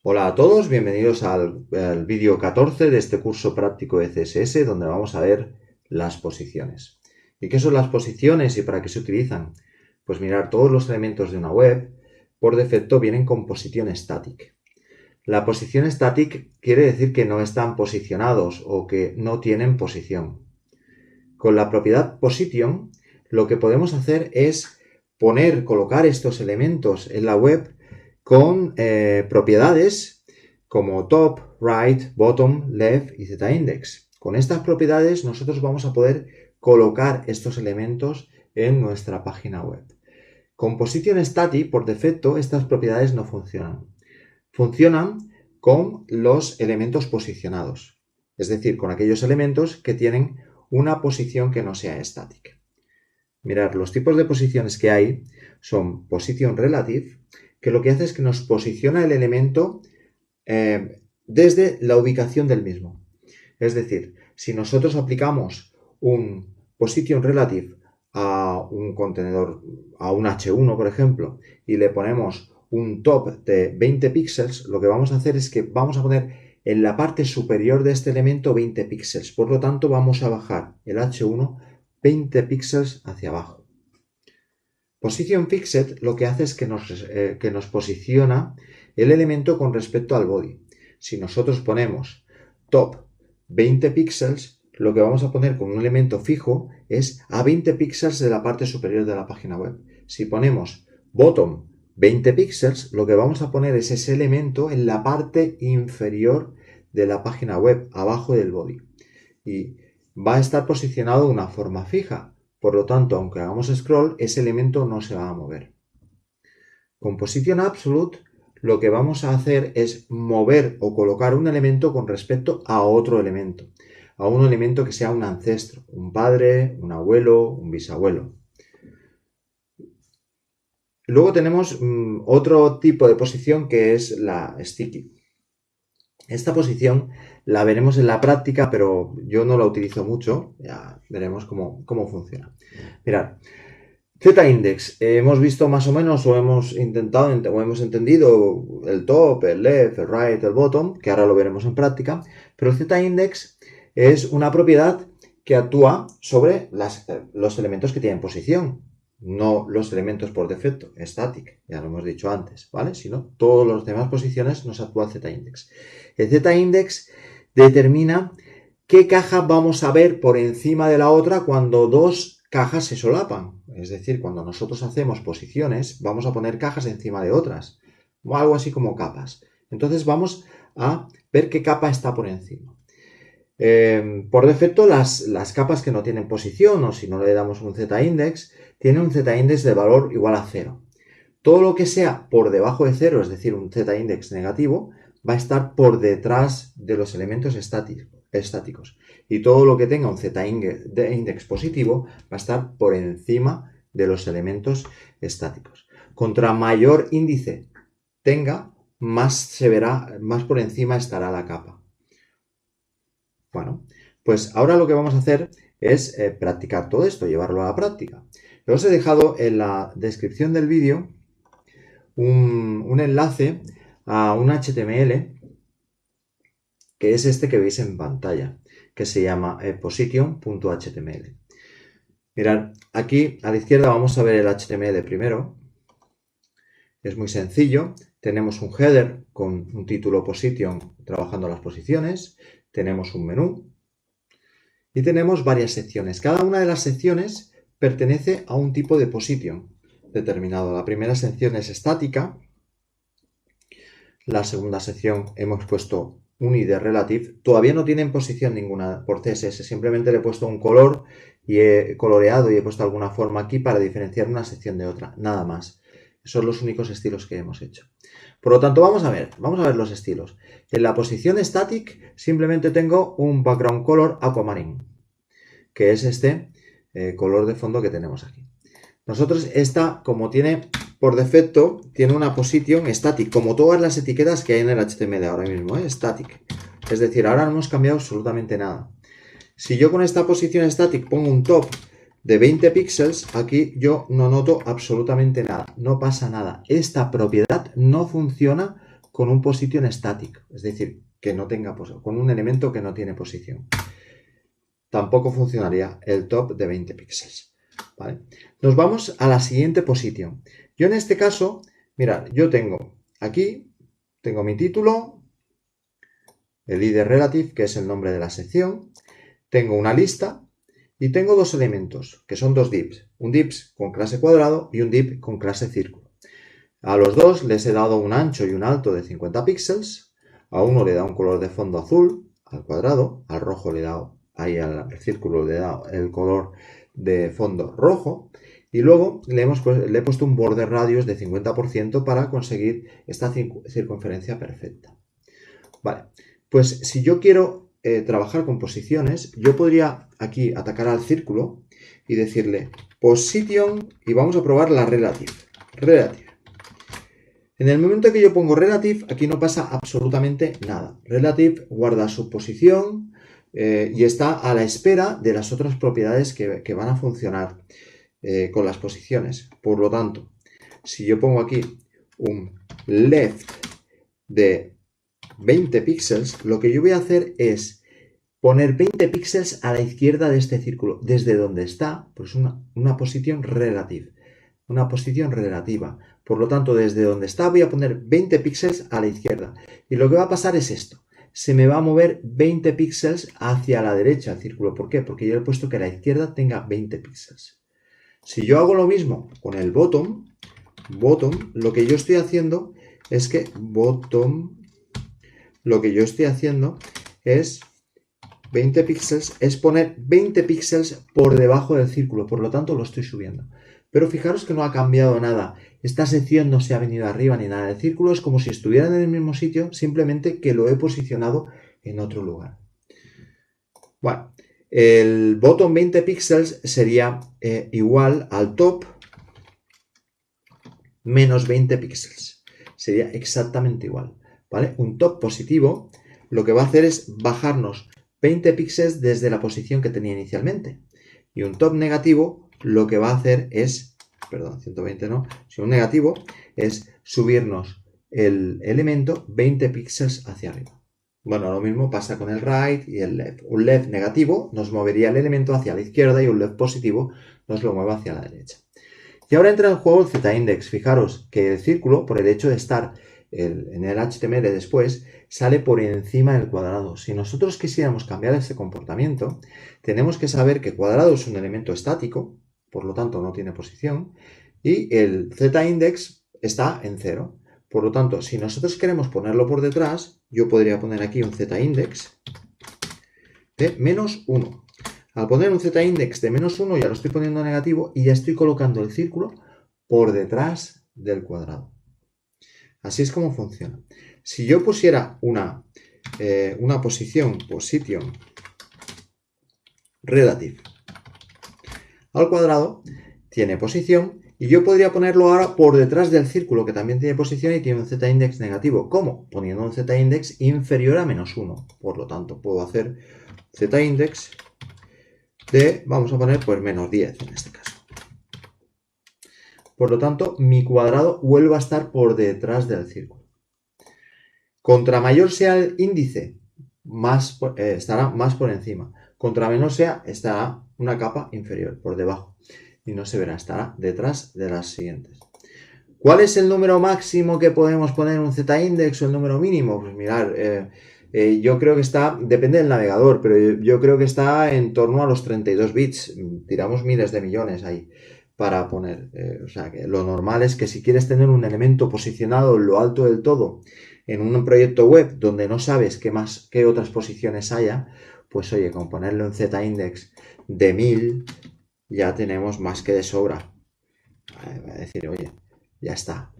Hola a todos, bienvenidos al vídeo 14 de este curso práctico de CSS, donde vamos a ver las posiciones. ¿Y qué son las posiciones y para qué se utilizan? Pues mirar, todos los elementos de una web por defecto vienen con posición static. La posición static quiere decir que no están posicionados o que no tienen posición. Con la propiedad position, lo que podemos hacer es colocar estos elementos en la web con propiedades como top, right, bottom, left y z-index. Con estas propiedades nosotros vamos a poder colocar estos elementos en nuestra página web. Con position static, por defecto, estas propiedades no funcionan. Funcionan con los elementos posicionados, es decir, con aquellos elementos que tienen una posición que no sea estática. Mirad, los tipos de posiciones que hay son position relative, que lo que hace es que nos posiciona el elemento desde la ubicación del mismo. Es decir, si nosotros aplicamos un position relative a un contenedor, a un H1, por ejemplo, y le ponemos un top de 20 píxeles, lo que vamos a hacer es que vamos a poner en la parte superior de este elemento 20 píxeles. Por lo tanto, vamos a bajar el H1 20 píxeles hacia abajo. Position Fixed lo que hace es que nos posiciona el elemento con respecto al body. Si nosotros ponemos top 20 píxeles, lo que vamos a poner como un elemento fijo es a 20 píxeles de la parte superior de la página web. Si ponemos bottom 20 píxeles, lo que vamos a poner es ese elemento en la parte inferior de la página web, abajo del body. Y va a estar posicionado de una forma fija. Por lo tanto, aunque hagamos scroll, ese elemento no se va a mover. Con Position Absolute, lo que vamos a hacer es mover o colocar un elemento con respecto a otro elemento. A un elemento que sea un ancestro, un padre, un abuelo, un bisabuelo. Luego tenemos otro tipo de posición que es la sticky. Esta posición la veremos en la práctica, pero yo no la utilizo mucho. Ya veremos cómo funciona. Mirad, z-index. Hemos visto más o menos o hemos intentado o hemos entendido el top, el left, el right, el bottom, que ahora lo veremos en práctica. Pero el z-index es una propiedad que actúa sobre los elementos que tienen posición. No los elementos por defecto, static, ya lo hemos dicho antes, ¿vale? Sino todas las demás posiciones nos actúa el z-index. El z-index determina qué caja vamos a ver por encima de la otra cuando dos cajas se solapan. Es decir, cuando nosotros hacemos posiciones, vamos a poner cajas encima de otras, o algo así como capas. Entonces vamos a ver qué capa está por encima. Por defecto, las capas que no tienen posición o si no le damos un z-index, tienen un z-index de valor igual a 0. Todo lo que sea por debajo de 0, es decir, un z-index negativo, va a estar por detrás de los elementos estáticos. Y todo lo que tenga un z-index positivo va a estar por encima de los elementos estáticos. Contra mayor índice tenga, más por encima estará la capa. Bueno, pues ahora lo que vamos a hacer es practicar todo esto, llevarlo a la práctica. Os he dejado en la descripción del vídeo un enlace a un HTML que es este que veis en pantalla, que se llama position.html. Mirad, aquí a la izquierda vamos a ver el HTML primero. Es muy sencillo. Tenemos un header con un título position trabajando las posiciones. Tenemos un menú. Y tenemos varias secciones. Cada una de las secciones pertenece a un tipo de position determinado. La primera sección es estática. La segunda sección hemos puesto un ID relative. Todavía no tienen posición ninguna por CSS. Simplemente le he puesto un color y he coloreado y he puesto alguna forma aquí para diferenciar una sección de otra. Nada más. Son los únicos estilos que hemos hecho. Por lo tanto, vamos a ver los estilos. En la posición static simplemente tengo un background color aquamarine, que es este color de fondo que tenemos aquí. Nosotros esta, como tiene por defecto, tiene una position static, como todas las etiquetas que hay en el HTML ahora mismo, static. Es decir, ahora no hemos cambiado absolutamente nada. Si yo con esta posición static pongo un top de 20 píxeles, aquí yo no noto absolutamente nada, no pasa nada. Esta propiedad no funciona con un position static, es decir, que no tenga con un elemento que no tiene posición. Tampoco funcionaría el top de 20 píxeles. ¿Vale? Nos vamos a la siguiente posición. Yo en este caso, mirad, yo tengo aquí, tengo mi título, el id relative, que es el nombre de la sección, tengo una lista y tengo dos elementos, que son dos divs. Un div con clase cuadrado y un div con clase círculo. A los dos les he dado un ancho y un alto de 50 píxeles. A uno le he dado un color de fondo azul, al cuadrado. Al rojo le he dado, ahí al círculo le he dado el color de fondo rojo. Y luego le he puesto un border radius de 50% para conseguir esta circunferencia perfecta. Vale, pues si yo quiero trabajar con posiciones, yo podría aquí atacar al círculo y decirle position y vamos a probar la relative. En el momento que yo pongo relative, aquí no pasa absolutamente nada. Relative guarda su posición y está a la espera de las otras propiedades que van a funcionar con las posiciones. Por lo tanto, si yo pongo aquí un left de 20 píxeles, lo que yo voy a hacer es poner 20 píxeles a la izquierda de este círculo, desde donde está, pues una posición relative, una posición relativa. Por lo tanto, desde donde está voy a poner 20 píxeles a la izquierda. Y lo que va a pasar es esto. Se me va a mover 20 píxeles hacia la derecha el círculo. ¿Por qué? Porque yo he puesto que la izquierda tenga 20 píxeles. Si yo hago lo mismo con el bottom, lo que yo estoy haciendo es que es 20 píxeles, es poner 20 píxeles por debajo del círculo, por lo tanto lo estoy subiendo. Pero fijaros que no ha cambiado nada. Esta sección no se ha venido arriba ni nada. El círculo es como si estuviera en el mismo sitio, simplemente que lo he posicionado en otro lugar. Bueno, el bottom 20 píxeles sería igual al top menos 20 píxeles. Sería exactamente igual, ¿vale? Un top positivo lo que va a hacer es bajarnos 20 píxeles desde la posición que tenía inicialmente. Y un top negativo lo que va a hacer es, perdón, 120 no, si un negativo es subirnos el elemento 20 píxeles hacia arriba. Bueno, lo mismo pasa con el right y el left. Un left negativo nos movería el elemento hacia la izquierda y un left positivo nos lo mueve hacia la derecha. Y ahora entra en juego el z-index. Fijaros que el círculo, por el hecho de estar en el HTML después, sale por encima del cuadrado. Si nosotros quisiéramos cambiar ese comportamiento, tenemos que saber que cuadrado es un elemento estático, por lo tanto no tiene posición, y el z-index está en 0. Por lo tanto, si nosotros queremos ponerlo por detrás, yo podría poner aquí un z-index de menos 1. Al poner un z-index de menos 1 ya lo estoy poniendo negativo y ya estoy colocando el círculo por detrás del cuadrado. Así es como funciona. Si yo pusiera una position relative al cuadrado, tiene posición, y yo podría ponerlo ahora por detrás del círculo, que también tiene posición y tiene un z-index negativo. ¿Cómo? Poniendo un z-index inferior a menos 1. Por lo tanto, puedo hacer z-index de, vamos a poner, pues menos 10 en este caso. Por lo tanto, mi cuadrado vuelve a estar por detrás del círculo. Contra mayor sea el índice, estará más por encima. Contra menor sea, estará una capa inferior, por debajo. Y no se verá, estará detrás de las siguientes. ¿Cuál es el número máximo que podemos poner en un z-index o el número mínimo? Pues mirar, yo creo que está, depende del navegador, pero yo creo que está en torno a los 32 bits. Tiramos miles de millones ahí para poner. O sea, que lo normal es que si quieres tener un elemento posicionado en lo alto del todo en un proyecto web donde no sabes qué otras posiciones haya, pues oye, con ponerle un z-index de 1000 ya tenemos más que de sobra. Va a decir, oye, ya está.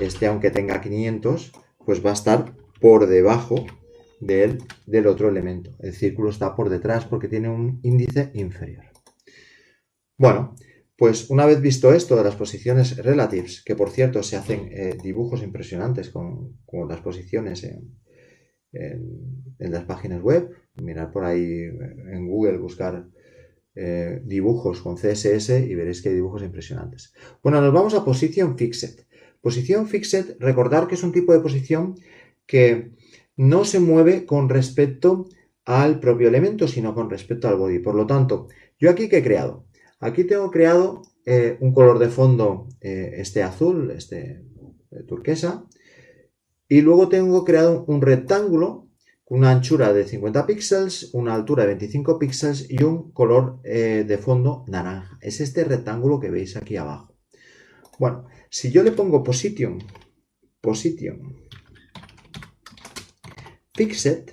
Este, aunque tenga 500, pues va a estar por debajo del otro elemento. El círculo está por detrás porque tiene un índice inferior. Bueno, pues una vez visto esto de las posiciones relatives, que por cierto se hacen dibujos impresionantes con las posiciones en las páginas web, mirar por ahí en Google, buscar dibujos con CSS y veréis que hay dibujos impresionantes. Bueno, nos vamos a Position Fixed. Position Fixed, recordar que es un tipo de posición que no se mueve con respecto al propio elemento, sino con respecto al body. Por lo tanto, yo aquí ¿qué he creado? Aquí tengo creado un color de fondo, este azul, este turquesa, y luego tengo creado un rectángulo con una anchura de 50 píxeles, una altura de 25 píxeles y un color de fondo naranja. Es este rectángulo que veis aquí abajo. Bueno, si yo le pongo position fixed,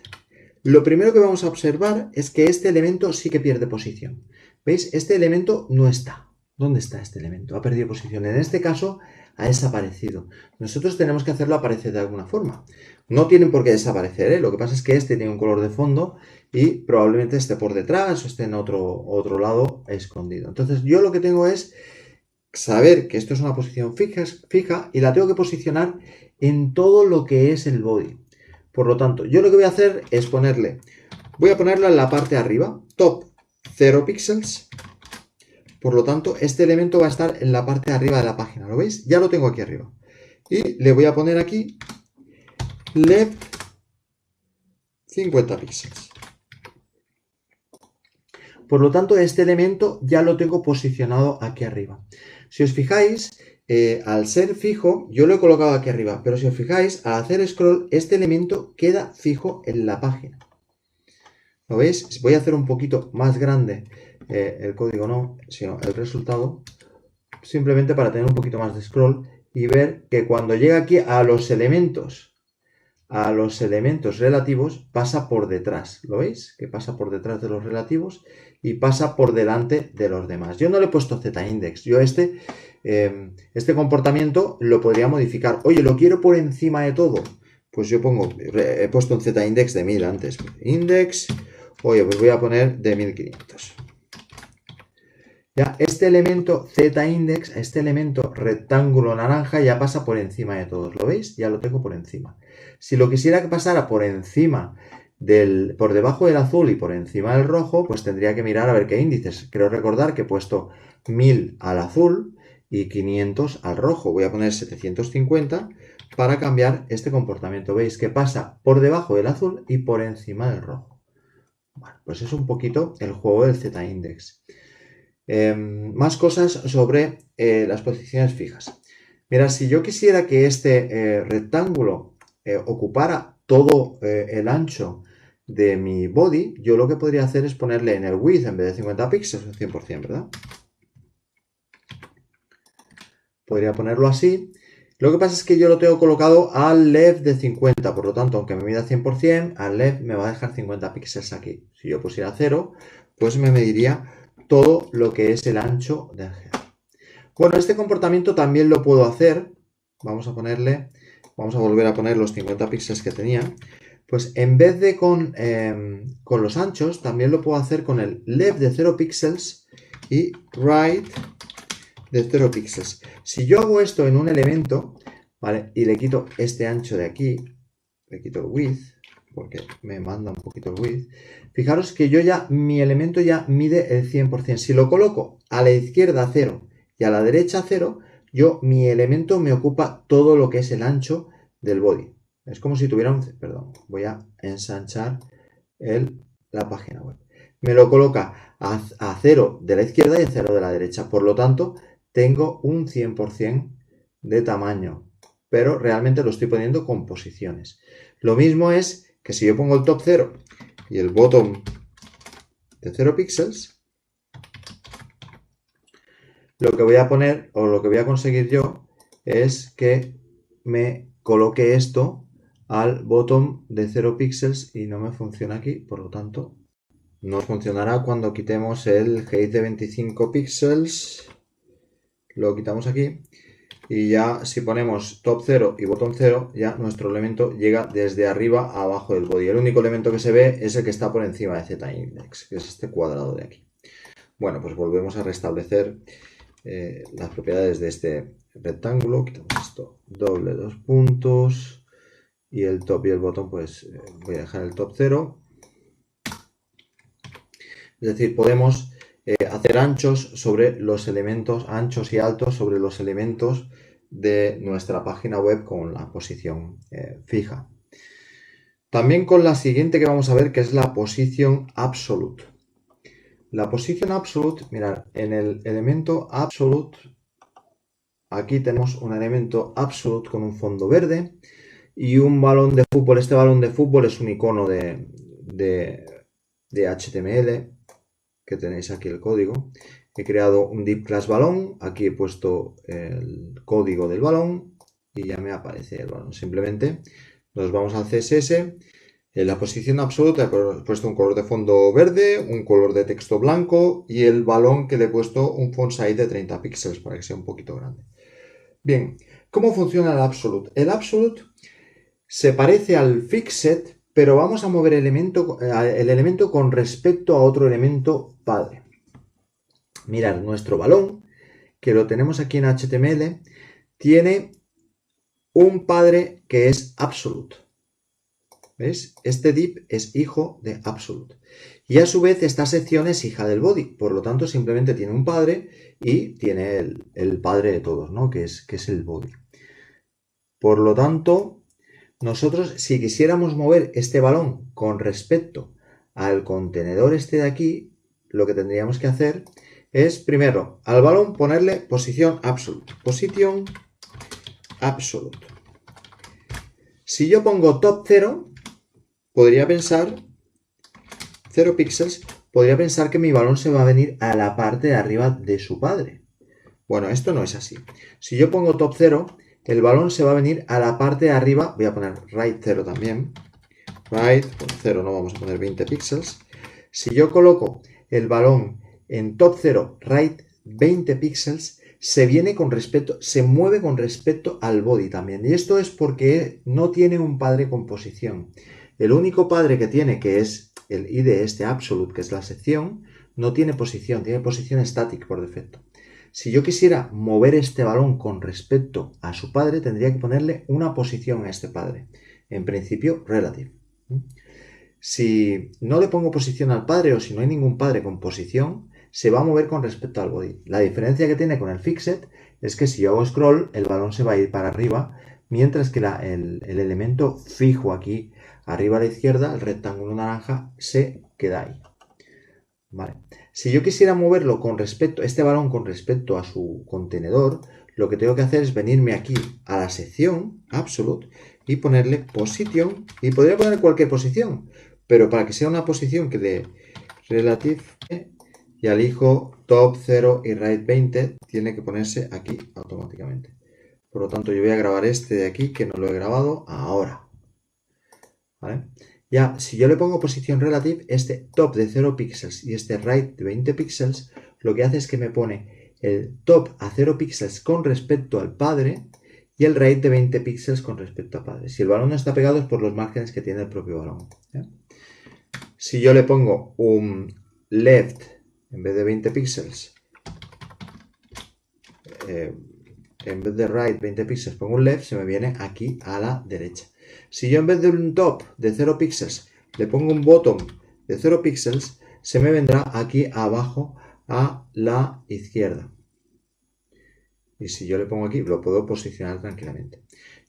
lo primero que vamos a observar es que este elemento sí que pierde posición. ¿Veis? Este elemento no está. ¿Dónde está este elemento? Ha perdido posición. En este caso ha desaparecido. Nosotros tenemos que hacerlo aparecer de alguna forma. No tienen por qué desaparecer, ¿eh? Lo que pasa es que este tiene un color de fondo y probablemente esté por detrás o esté en otro lado escondido. Entonces yo lo que tengo es saber que esto es una posición fija y la tengo que posicionar en todo lo que es el body. Por lo tanto, yo lo que voy a hacer es voy a ponerla en la parte de arriba, top 0 píxeles. Por lo tanto, este elemento va a estar en la parte de arriba de la página, ¿lo veis? Ya lo tengo aquí arriba. Y le voy a poner aquí left 50 píxeles. Por lo tanto, este elemento ya lo tengo posicionado aquí arriba. Si os fijáis, al ser fijo, yo lo he colocado aquí arriba, pero si os fijáis, al hacer scroll, este elemento queda fijo en la página. ¿Lo veis? Voy a hacer un poquito más grande el código, no, sino el resultado, simplemente para tener un poquito más de scroll y ver que cuando llega aquí a los elementos relativos, pasa por detrás. ¿Lo veis? Que pasa por detrás de los relativos y pasa por delante de los demás. Yo no le he puesto z-index. Yo este comportamiento lo podría modificar. Oye, lo quiero por encima de todo. Pues yo he puesto un z-index de 1000 antes. Index, oye, pues voy a poner de 1500. Ya, este elemento z-index, este elemento rectángulo naranja ya pasa por encima de todos. ¿Lo veis? Ya lo tengo por encima. Si lo quisiera que pasara por encima por debajo del azul y por encima del rojo, pues tendría que mirar a ver qué índices. Creo recordar que he puesto 1000 al azul y 500 al rojo. Voy a poner 750 para cambiar este comportamiento. ¿Veis? Que pasa por debajo del azul y por encima del rojo. Bueno, pues es un poquito el juego del z-index. Más cosas sobre las posiciones fijas. Mira, si yo quisiera que este rectángulo ocupara todo el ancho de mi body, yo lo que podría hacer es ponerle en el width, en vez de 50 píxeles, un 100%, ¿verdad? Podría ponerlo así. Lo que pasa es que yo lo tengo colocado al left de 50, por lo tanto, aunque me mida 100%, al left me va a dejar 50 píxeles aquí. Si yo pusiera 0, pues me mediría todo lo que es el ancho del header. Bueno, este comportamiento también lo puedo hacer. Vamos a volver a poner los 50 píxeles que tenía. Pues en vez de con los anchos, también lo puedo hacer con el left de 0 píxeles y right de 0 píxeles. Si yo hago esto en un elemento, ¿vale? Y le quito este ancho de aquí, le quito el width, porque me manda un poquito el width. Fijaros que mi elemento ya mide el 100%. Si lo coloco a la izquierda 0 y a la derecha 0, mi elemento me ocupa todo lo que es el ancho del body. Es como si tuviera perdón, voy a ensanchar la página web. Me lo coloca a 0 de la izquierda y a 0 de la derecha. Por lo tanto, tengo un 100% de tamaño, pero realmente lo estoy poniendo con posiciones. Lo mismo es que si yo pongo el top 0 y el bottom de 0 píxeles, lo que voy a poner o lo que voy a conseguir yo es que me coloque esto al bottom de 0 píxeles y no me funciona aquí, por lo tanto no funcionará cuando quitemos el height de 25 píxeles. Lo quitamos aquí. Y ya si ponemos top 0 y bottom 0, ya nuestro elemento llega desde arriba a abajo del body. El único elemento que se ve es el que está por encima de z-index, que es este cuadrado de aquí. Bueno, pues volvemos a restablecer las propiedades de este rectángulo. Quitamos esto, doble 2 puntos. Y el top y el bottom, pues voy a dejar el top 0. Es decir, podemos hacer anchos sobre los elementos, anchos y altos sobre los elementos de nuestra página web con la posición fija. También con la siguiente que vamos a ver, que es la position absolute. La position absolute, mirad, en el elemento absolute, aquí tenemos un elemento absolute con un fondo verde y un balón de fútbol. Este balón de fútbol es un icono de HTML, que tenéis aquí el código. He creado un div class balón, aquí he puesto el código del balón y ya me aparece el balón. Simplemente nos vamos al CSS, en la posición absoluta he puesto un color de fondo verde, un color de texto blanco y el balón que le he puesto un font size de 30 píxeles para que sea un poquito grande. Bien, ¿cómo funciona el absolute? El absolute se parece al fixed, pero vamos a mover el elemento con respecto a otro elemento padre. Mirad, nuestro balón, que lo tenemos aquí en HTML, tiene un padre que es absolute. ¿Ves? Este div es hijo de absolute. Y a su vez esta sección es hija del body. Por lo tanto, simplemente tiene un padre y tiene el padre de todos, ¿no? Que es el body. Por lo tanto, nosotros si quisiéramos mover este balón con respecto al contenedor este de aquí, lo que tendríamos que hacer es, primero, al balón ponerle posición absolute. Position absolute. Si yo pongo top 0, podría pensar, 0 píxeles, podría pensar que mi balón se va a venir a la parte de arriba de su padre. Bueno, esto no es así. Si yo pongo top 0, el balón se va a venir a la parte de arriba. Voy a poner right 0 también. Right, con 0 no vamos a poner 20 píxeles. Si yo coloco el balón en top 0, right 20 píxeles, se mueve con respecto al body también. Y esto es porque no tiene un padre con posición. El único padre que tiene, que es el id este absolute, que es la sección, no tiene posición, tiene posición static por defecto. Si yo quisiera mover este balón con respecto a su padre, tendría que ponerle una posición a este padre. En principio, relative. Si no le pongo posición al padre o si no hay ningún padre con posición, se va a mover con respecto al body. La diferencia que tiene con el fixed es que si yo hago scroll, el balón se va a ir para arriba, mientras que el elemento fijo aquí, arriba a la izquierda, el rectángulo naranja, se queda ahí. Vale. Si yo quisiera moverlo este balón con respecto a su contenedor, lo que tengo que hacer es venirme aquí a la sección absolute y ponerle position, y podría poner cualquier posición, pero para que sea una posición que de relative, y elijo top 0 y right 20, tiene que ponerse aquí automáticamente. Por lo tanto, yo voy a grabar este de aquí, que no lo he grabado ahora. ¿Vale? Ya, si yo le pongo posición relative, este top de 0 píxeles y este right de 20 píxeles, lo que hace es que me pone el top a 0 píxeles con respecto al padre y el right de 20 píxeles con respecto al padre. Si el balón no está pegado es por los márgenes que tiene el propio balón. ¿Ya? Si yo le pongo un left en vez de 20 píxeles, en vez de right 20 píxeles pongo un left, se me viene aquí a la derecha. Si yo en vez de un top de 0 píxeles le pongo un bottom de 0 píxeles, se me vendrá aquí abajo a la izquierda. Y si yo le pongo aquí, lo puedo posicionar tranquilamente.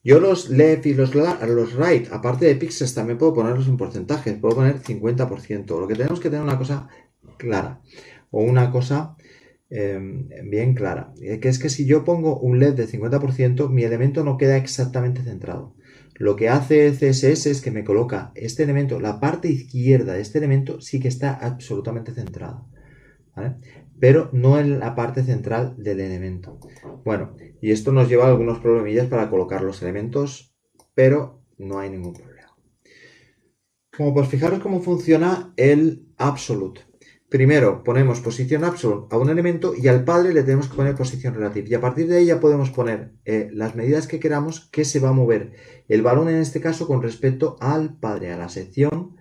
Yo los left y los right, aparte de píxeles, también puedo ponerlos en porcentajes. Puedo poner 50%. Lo que tenemos que tener una cosa clara. O una cosa bien clara. Que es que si yo pongo un left de 50%, mi elemento no queda exactamente centrado. Lo que hace CSS es que me coloca este elemento, la parte izquierda de este elemento sí que está absolutamente centrada, ¿vale? Pero no en la parte central del elemento. Bueno, y esto nos lleva a algunos problemillas para colocar los elementos, pero no hay ningún problema. Como pues fijaros cómo funciona el absolute. Primero ponemos posición absolute a un elemento y al padre le tenemos que poner posición relative. Y a partir de ahí ya podemos poner las medidas que queramos que se va a mover el balón en este caso con respecto al padre, a la sección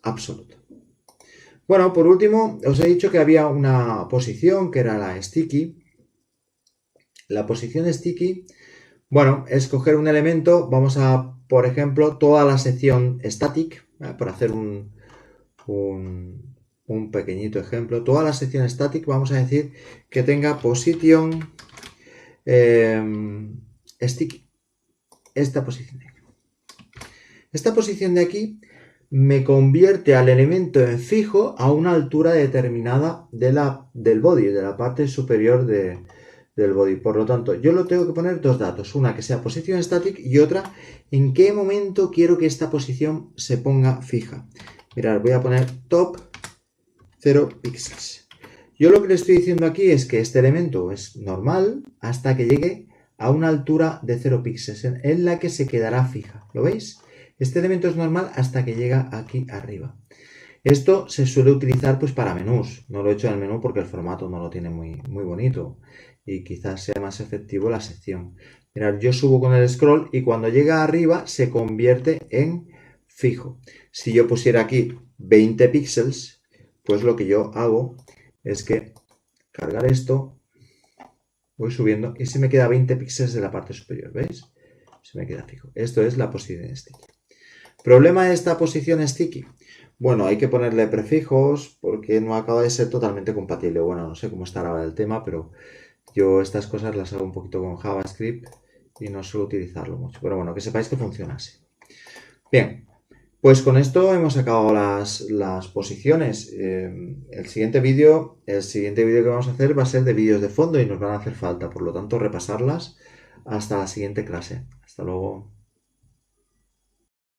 absolute. Bueno, por último os he dicho que había una posición que era la sticky. La posición sticky, bueno, es coger un elemento, vamos a, por ejemplo, toda la sección static, por hacer un pequeñito ejemplo. Toda la sección static vamos a decir que tenga posición sticky. Esta posición. Esta posición de aquí me convierte al elemento en fijo a una altura determinada del body, de la parte superior del body. Por lo tanto, yo lo tengo que poner dos datos. Una que sea posición static y otra en qué momento quiero que esta posición se ponga fija. Mirad, voy a poner top 0 píxeles. Yo lo que le estoy diciendo aquí es que este elemento es normal hasta que llegue a una altura de 0 píxeles en la que se quedará fija. ¿Lo veis? Este elemento es normal hasta que llega aquí arriba. Esto se suele utilizar pues para menús. No lo he hecho en el menú porque el formato no lo tiene muy bonito y quizás sea más efectivo la sección. Mirad, yo subo con el scroll y cuando llega arriba se convierte en fijo. Si yo pusiera aquí 20 píxeles, pues lo que yo hago es que cargar esto, voy subiendo y se me queda 20 píxeles de la parte superior, ¿veis? Se me queda fijo. Esto es la posición sticky. ¿Problema de esta posición sticky? Bueno, hay que ponerle prefijos porque no acaba de ser totalmente compatible. Bueno, no sé cómo estará ahora el tema, pero yo estas cosas las hago un poquito con JavaScript y no suelo utilizarlo mucho. Pero bueno, que sepáis que funciona así. Bien, pues con esto hemos acabado las posiciones. El siguiente vídeo que vamos a hacer va a ser de vídeos de fondo y nos van a hacer falta. Por lo tanto, repasarlas hasta la siguiente clase. Hasta luego.